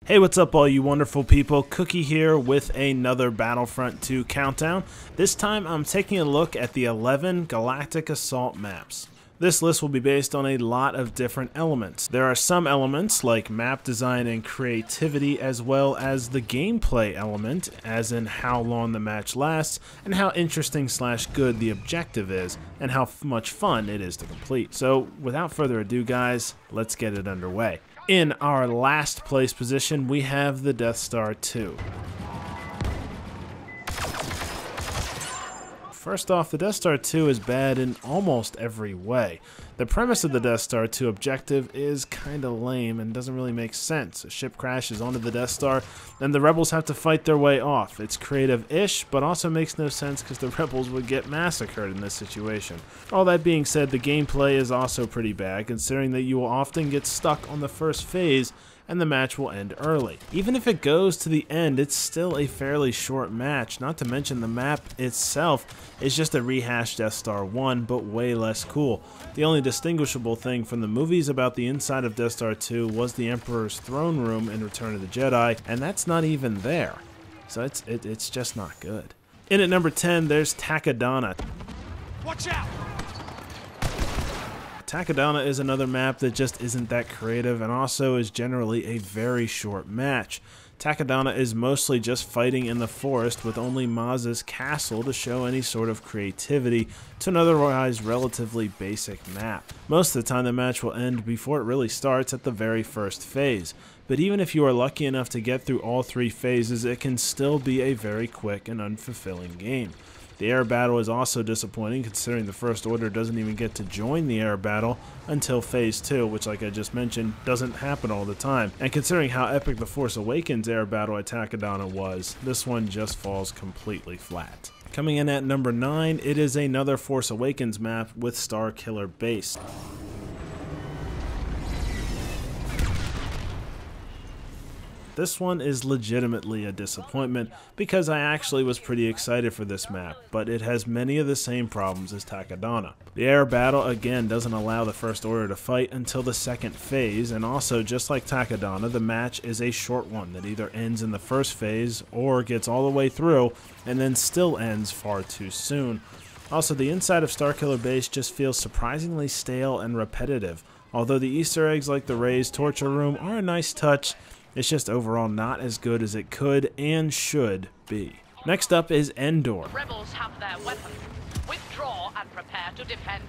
Hey, what's up all you wonderful people? Cookie here with another Battlefront 2 countdown. This time I'm taking a look at the 11 Galactic Assault maps. This list will be based on a lot of different elements. There are some elements like map design and creativity, as well as the gameplay element, as in how long the match lasts and how interesting / good the objective is and how much fun it is to complete. So without further ado guys, let's get it underway. In our last place position, we have the Death Star 2. First off, the Death Star 2 is bad in almost every way. The premise of the Death Star 2 objective is kinda lame and doesn't really make sense. A ship crashes onto the Death Star, and the rebels have to fight their way off. It's creative-ish, but also makes no sense because the rebels would get massacred in this situation. All that being said, the gameplay is also pretty bad, considering that you will often get stuck on the first phase and the match will end early. Even if it goes to the end, it's still a fairly short match, not to mention the map itself is just a rehashed Death Star 1, but way less cool. The only distinguishable thing from the movies about the inside of Death Star 2 was the Emperor's throne room in Return of the Jedi, and that's not even there. So it's just not good. In at number 10, there's Adana. Watch out! Adana is another map that just isn't that creative and also is generally a very short match. Adana is mostly just fighting in the forest with only Maz's castle to show any sort of creativity to an otherwise relatively basic map. Most of the time the match will end before it really starts at the very first phase, but even if you are lucky enough to get through all 3 phases, it can still be a very quick and unfulfilling game. The air battle is also disappointing considering the First Order doesn't even get to join the air battle until Phase 2, which like I just mentioned, doesn't happen all the time. And considering how epic the Force Awakens air battle at Adana was, this one just falls completely flat. Coming in at number 9, it is another Force Awakens map with Starkiller Base. This one is legitimately a disappointment because I actually was pretty excited for this map, but it has many of the same problems as Adana. The air battle again doesn't allow the First Order to fight until the second phase, and also just like Adana, the match is a short one that either ends in the first phase or gets all the way through and then still ends far too soon. Also, the inside of Starkiller Base just feels surprisingly stale and repetitive. Although the Easter eggs like the Rey's torture room are a nice touch, it's just overall not as good as it could and should be. Next up is Endor. Rebels have their weapons. Withdraw and prepare to defend.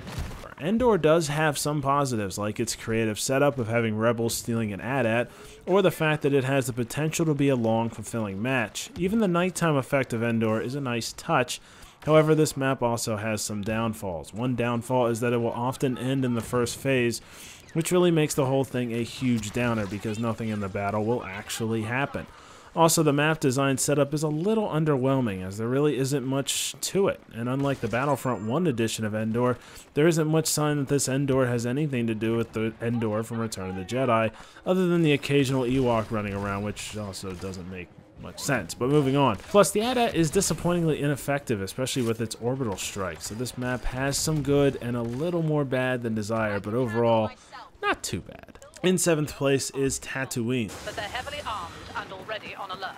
Endor does have some positives, like its creative setup of having rebels stealing an AT-AT, or the fact that it has the potential to be a long, fulfilling match. Even the nighttime effect of Endor is a nice touch. However, this map also has some downfalls. One downfall is that it will often end in the first phase, which really makes the whole thing a huge downer because nothing in the battle will actually happen. Also, the map design setup is a little underwhelming as there really isn't much to it, and unlike the Battlefront 1 edition of Endor, there isn't much sign that this Endor has anything to do with the Endor from Return of the Jedi, other than the occasional Ewok running around, which also doesn't make much sense, but moving on. Plus, the AT-AT is disappointingly ineffective, especially with its orbital strike, so this map has some good and a little more bad than desired, but overall, not too bad. In 7th place is Tatooine. But they're heavily armed and already on alert.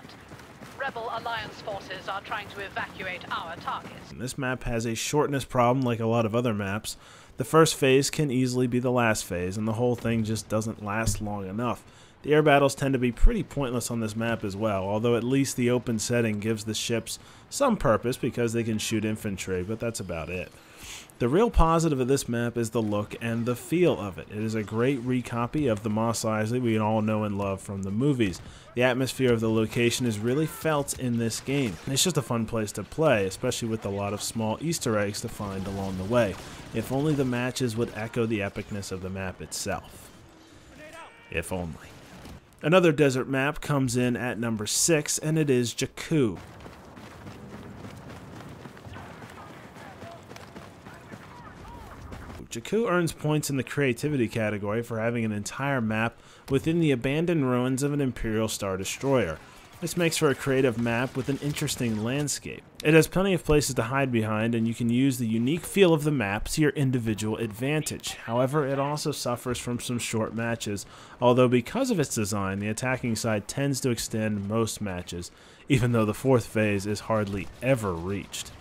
Rebel Alliance forces are trying to evacuate our targets. This map has a shortness problem like a lot of other maps. The first phase can easily be the last phase, and the whole thing just doesn't last long enough. The air battles tend to be pretty pointless on this map as well, although at least the open setting gives the ships some purpose because they can shoot infantry, but that's about it. The real positive of this map is the look and the feel of it. It is a great recopy of the Mos Eisley we all know and love from the movies. The atmosphere of the location is really felt in this game. It's just a fun place to play, especially with a lot of small Easter eggs to find along the way. If only the matches would echo the epicness of the map itself. If only. Another desert map comes in at number 6, and it is Jakku. Jakku earns points in the creativity category for having an entire map within the abandoned ruins of an Imperial Star Destroyer. This makes for a creative map with an interesting landscape. It has plenty of places to hide behind, and you can use the unique feel of the map to your individual advantage. However, it also suffers from some short matches, although because of its design, the attacking side tends to extend most matches, even though the fourth phase is hardly ever reached.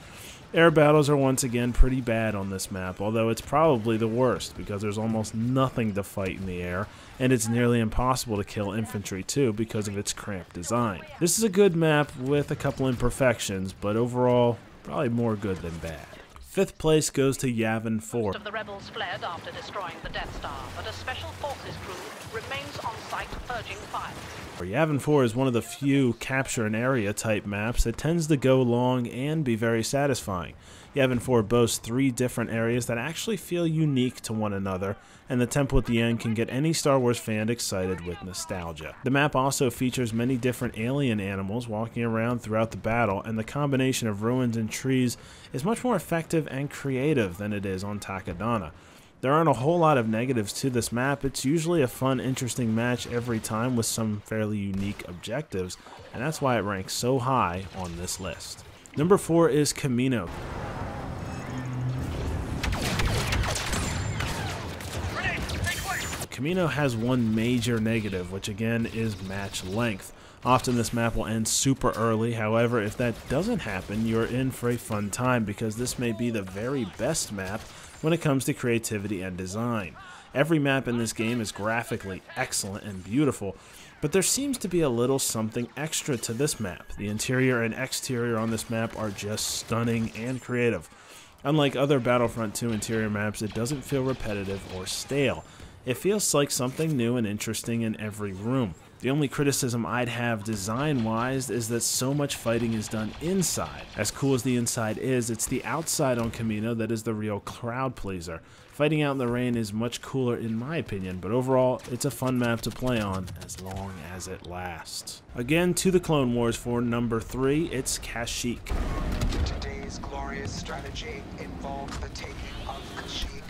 Air battles are once again pretty bad on this map, although it's probably the worst because there's almost nothing to fight in the air, and it's nearly impossible to kill infantry too because of its cramped design. This is a good map with a couple imperfections, but overall, probably more good than bad. Fifth place goes to Yavin IV. Most of the rebels fled after destroying the Death Star, but a special forces crew remains on site purging fire. Yavin IV is one of the few capture an area type maps that tends to go long and be very satisfying. Yavin IV boasts 3 different areas that actually feel unique to one another, and the temple at the end can get any Star Wars fan excited with nostalgia. The map also features many different alien animals walking around throughout the battle, and the combination of ruins and trees is much more effective and creative than it is on Adana. There aren't a whole lot of negatives to this map. It's usually a fun, interesting match every time with some fairly unique objectives, and that's why it ranks so high on this list. Number 4 is Kamino. Kamino has one major negative, which again is match length. Often this map will end super early, however, if that doesn't happen, you're in for a fun time because this may be the very best map when it comes to creativity and design. Every map in this game is graphically excellent and beautiful, but there seems to be a little something extra to this map. The interior and exterior on this map are just stunning and creative. Unlike other Battlefront 2 interior maps, it doesn't feel repetitive or stale. It feels like something new and interesting in every room. The only criticism I'd have design-wise is that so much fighting is done inside. As cool as the inside is, it's the outside on Kamino that is the real crowd pleaser. Fighting out in the rain is much cooler in my opinion, but overall, it's a fun map to play on as long as it lasts. Again, to the Clone Wars for number 3, it's Kashyyyk. Today's glorious strategy involved the taking of Kashyyyk.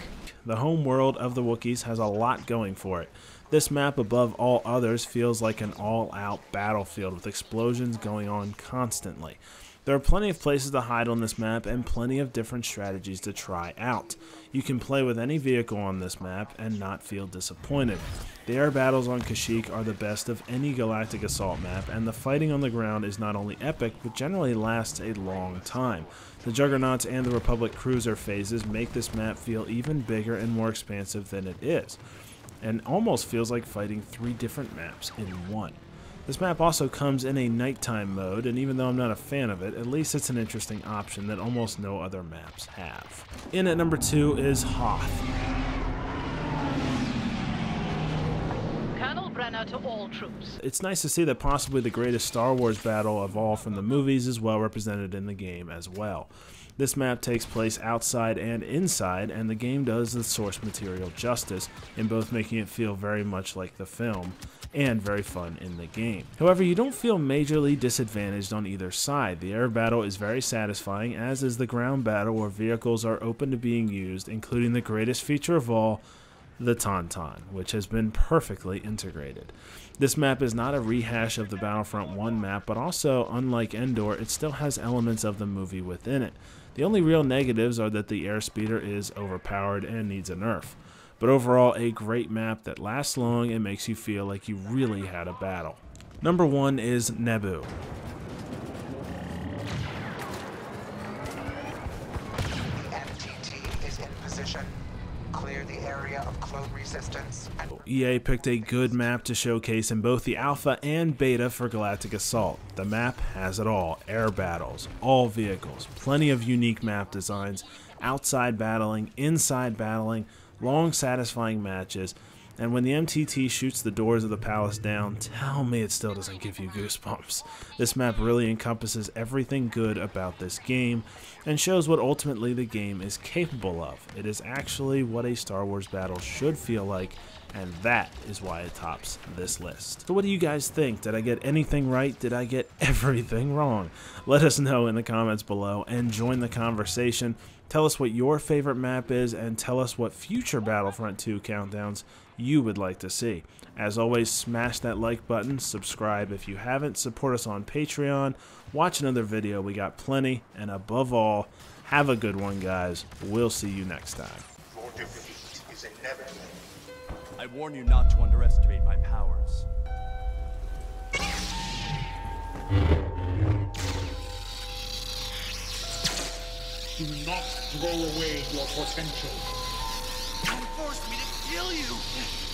The home world of the Wookiees has a lot going for it. This map, above all others, feels like an all-out battlefield with explosions going on constantly. There are plenty of places to hide on this map and plenty of different strategies to try out. You can play with any vehicle on this map and not feel disappointed. The air battles on Kashyyyk are the best of any Galactic assault map, and the fighting on the ground is not only epic, but generally lasts a long time. The Juggernauts and the Republic cruiser phases make this map feel even bigger and more expansive than it is, and almost feels like fighting 3 different maps in one. This map also comes in a nighttime mode, and even though I'm not a fan of it, at least it's an interesting option that almost no other maps have. In at number 2 is Hoth. Colonel Brenner to all troops. It's nice to see that possibly the greatest Star Wars battle of all from the movies is well represented in the game as well. This map takes place outside and inside, and the game does the source material justice, in both making it feel very much like the film, and very fun in the game. However, you don't feel majorly disadvantaged on either side. The air battle is very satisfying, as is the ground battle where vehicles are open to being used, including the greatest feature of all, the Tauntaun, which has been perfectly integrated. This map is not a rehash of the Battlefront 1 map, but also, unlike Endor, it still has elements of the movie within it. The only real negatives are that the airspeeder is overpowered and needs a nerf. But overall, a great map that lasts long and makes you feel like you really had a battle. Number 1 is Naboo. The MTT is in position. Clear the area of clone resistance. EA picked a good map to showcase in both the alpha and beta for Galactic Assault. The map has it all: air battles, all vehicles, plenty of unique map designs, outside battling, inside battling, long satisfying matches, and when the MTT shoots the doors of the palace down, tell me it still doesn't give you goosebumps. This map really encompasses everything good about this game and shows what ultimately the game is capable of. It is actually what a Star Wars battle should feel like, and that is why it tops this list. So what do you guys think? Did I get anything right? Did I get everything wrong? Let us know in the comments below and join the conversation. Tell us what your favorite map is and tell us what future Battlefront 2 countdowns you would like to see. As always, smash that like button, subscribe if you haven't, support us on Patreon, watch another video, we got plenty, and above all, have a good one, guys. We'll see you next time. Your defeat is inevitable. I warn you not to underestimate my powers. Do not throw away your potential. Don't force me to kill you!